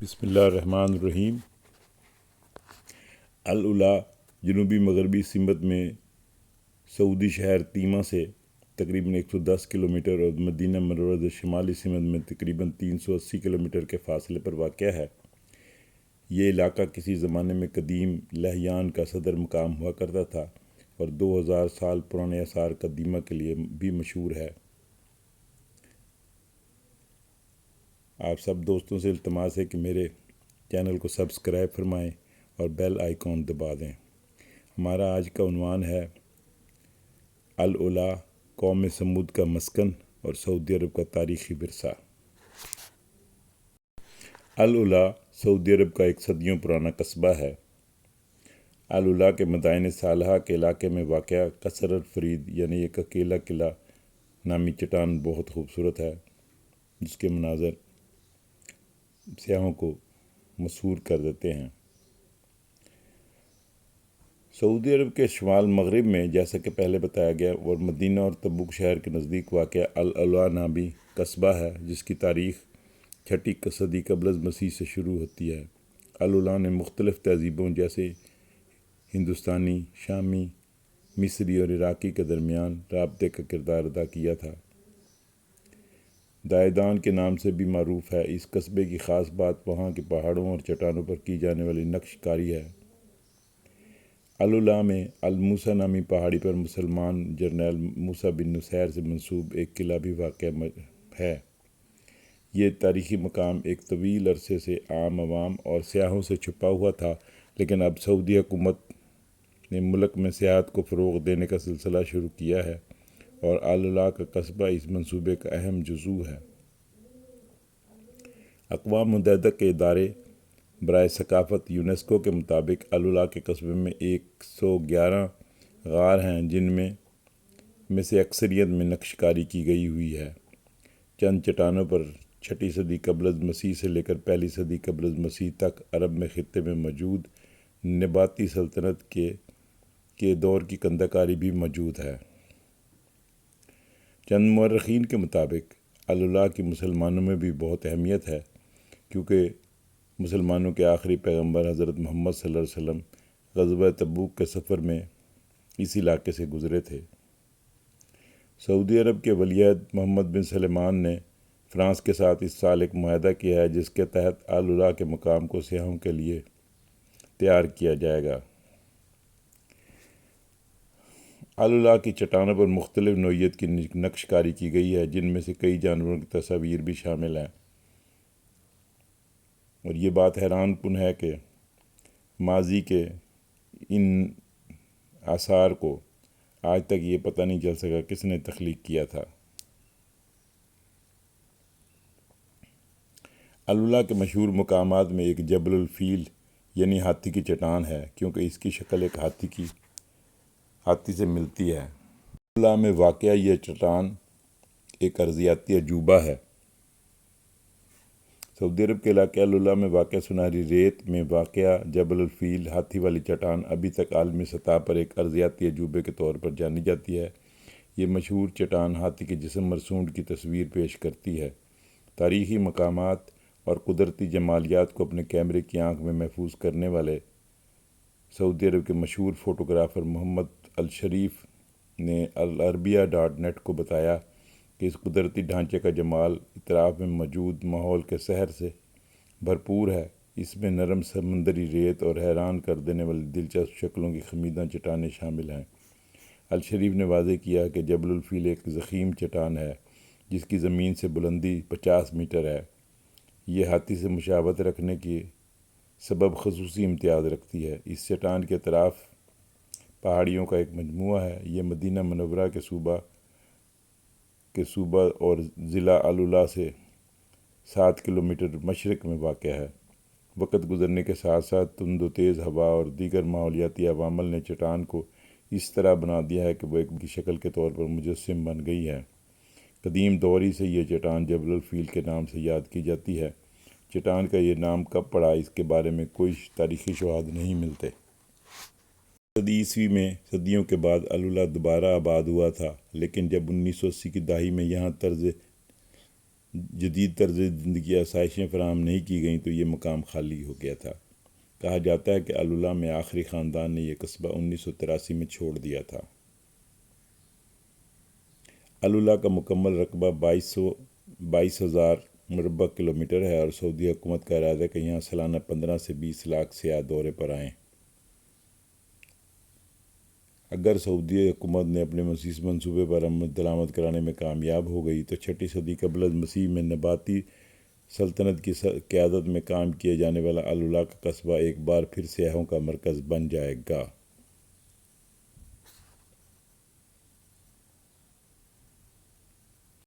بسم اللہ الرحمن الرحیم۔ العلا جنوبی مغربی سمت میں سعودی شہر تیمہ سے تقریباً 110 کلومیٹر اور مدینہ منورہ سے شمالی سمت میں تقریباً 380 کلومیٹر کے فاصلے پر واقع ہے۔ یہ علاقہ کسی زمانے میں قدیم لہیان کا صدر مقام ہوا کرتا تھا اور 2000 سال پرانے آثار قدیمہ کے لیے بھی مشہور ہے۔ آپ سب دوستوں سے التماس ہے کہ میرے چینل کو سبسکرائب فرمائیں اور بیل آئیکن دبا دیں۔ ہمارا آج کا عنوان ہے العلا قوم سمود کا مسکن اور سعودی عرب کا تاریخی ورثہ۔ العلا سعودی عرب کا ایک صدیوں پرانا قصبہ ہے۔ العلا کے مدائن صالحہ کے علاقے میں واقع قصر الفرید یعنی ایک اکیلا قلعہ نامی چٹان بہت خوبصورت ہے، جس کے مناظر سیاحوں کو مسحور کر دیتے ہیں۔ سعودی عرب کے شمال مغرب میں، جیسا کہ پہلے بتایا گیا، اور مدینہ اور تبوک شہر کے نزدیک واقع العلا نامی قصبہ ہے، جس کی تاریخ 6 صدی قبل از مسیح سے شروع ہوتی ہے۔ العلا نے مختلف تہذیبوں جیسے ہندوستانی، شامی، مصری اور عراقی کے درمیان رابطے کا کردار ادا کیا تھا۔ دائدان کے نام سے بھی معروف ہے۔ اس قصبے کی خاص بات وہاں کے پہاڑوں اور چٹانوں پر کی جانے والی نقش کاری ہے۔ العلا میں الموسیٰ نامی پہاڑی پر مسلمان جرنیل موسیٰ بن نصیر سے منسوب ایک قلعہ بھی واقع ہے۔ یہ تاریخی مقام ایک طویل عرصے سے عام عوام اور سیاحوں سے چھپا ہوا تھا، لیکن اب سعودی حکومت نے ملک میں سیاحت کو فروغ دینے کا سلسلہ شروع کیا ہے اور العلا کا قصبہ اس منصوبے کا اہم جزو ہے۔ اقوام متحدہ کے ادارے برائے ثقافت یونیسکو کے مطابق العلا کے قصبے میں 111 غار ہیں، جن میں سے اکثریت میں نقش کاری کی گئی ہوئی ہے۔ چند چٹانوں پر 6 صدی قبل از مسیح سے لے کر 1 صدی قبل از مسیح تک عرب میں خطے میں موجود نباتی سلطنت کے دور کی کندہ کاری بھی موجود ہے۔ چند مورخین کے مطابق العلا کی مسلمانوں میں بھی بہت اہمیت ہے، کیونکہ مسلمانوں کے آخری پیغمبر حضرت محمد صلی اللہ علیہ وسلم غزوہ تبوک کے سفر میں اس علاقے سے گزرے تھے۔ سعودی عرب کے ولی عہد محمد بن سلمان نے فرانس کے ساتھ اس سال ایک معاہدہ کیا ہے، جس کے تحت العلا کے مقام کو سیاحوں کے لیے تیار کیا جائے گا۔ العلا کی چٹانوں پر مختلف نوعیت کی نقش کاری کی گئی ہے، جن میں سے کئی جانوروں کی تصاویر بھی شامل ہیں، اور یہ بات حیران کن ہے کہ ماضی کے ان آثار کو آج تک یہ پتہ نہیں چل سکا کس نے تخلیق کیا تھا۔ العلا کے مشہور مقامات میں ایک جبل الفیل یعنی ہاتھی کی چٹان ہے، کیونکہ اس کی شکل ایک ہاتھی سے ملتی ہے۔ العلا میں واقع یہ چٹان ایک ارضیاتی عجوبہ ہے۔ سعودی عرب کے علاقے العلا میں واقع سنہری ریت میں واقع جبل الفیل ہاتھی والی چٹان ابھی تک عالمی سطح پر ایک ارضیاتی عجوبے کے طور پر جانی جاتی ہے۔ یہ مشہور چٹان ہاتھی کے جسم مرسوم کی تصویر پیش کرتی ہے۔ تاریخی مقامات اور قدرتی جمالیات کو اپنے کیمرے کی آنکھ میں محفوظ کرنے والے سعودی عرب کے مشہور فوٹوگرافر محمد الشریف نے العربیہ.net کو بتایا کہ اس قدرتی ڈھانچے کا جمال اطراف میں موجود ماحول کے سحر سے بھرپور ہے۔ اس میں نرم سمندری ریت اور حیران کر دینے والی دلچسپ شکلوں کی خمیدہ چٹانیں شامل ہیں۔ الشریف نے واضح کیا کہ جبل الفیل ایک ضخیم چٹان ہے، جس کی زمین سے بلندی 50 میٹر ہے۔ یہ ہاتھی سے مشابہت رکھنے کے سبب خصوصی امتیاز رکھتی ہے۔ اس چٹان کے اطراف پہاڑیوں کا ایک مجموعہ ہے۔ یہ مدینہ منورہ کے صوبہ اور ضلع العلا سے 7 کلومیٹر مشرق میں واقع ہے۔ وقت گزرنے کے ساتھ ساتھ تند و تیز ہوا اور دیگر ماحولیاتی عوامل نے چٹان کو اس طرح بنا دیا ہے کہ وہ ایک کی شکل کے طور پر مجسم بن گئی ہے۔ قدیم دور ہی سے یہ چٹان جبل الفیل کے نام سے یاد کی جاتی ہے۔ چٹان کا یہ نام کب پڑا، اس کے بارے میں کوئی تاریخی شواہد نہیں ملتے۔ صدی عیسوی میں صدیوں کے بعد العلا دوبارہ آباد ہوا تھا، لیکن جب 1980 کی دہائی میں یہاں طرز جدید طرز زندگی آسائشیں فراہم نہیں کی گئیں تو یہ مقام خالی ہو گیا تھا۔ کہا جاتا ہے کہ الولا میں آخری خاندان نے یہ قصبہ 1983 میں چھوڑ دیا تھا۔ الولا کا مکمل رقبہ 22,000 مربع کلومیٹر ہے اور سعودی حکومت کا ارادہ ہے کہ یہاں سالانہ 15 سے 20 لاکھ سیاح دورے پر آئیں۔ اگر سعودی حکومت نے اپنے مسیح منصوبے پر عمل درآمد کرانے میں کامیاب ہو گئی تو 6 صدی قبل از مسیح میں نباتی سلطنت کی قیادت میں قائم کیے جانے والا الولا کا قصبہ ایک بار پھر سیاحوں کا مرکز بن جائے گا۔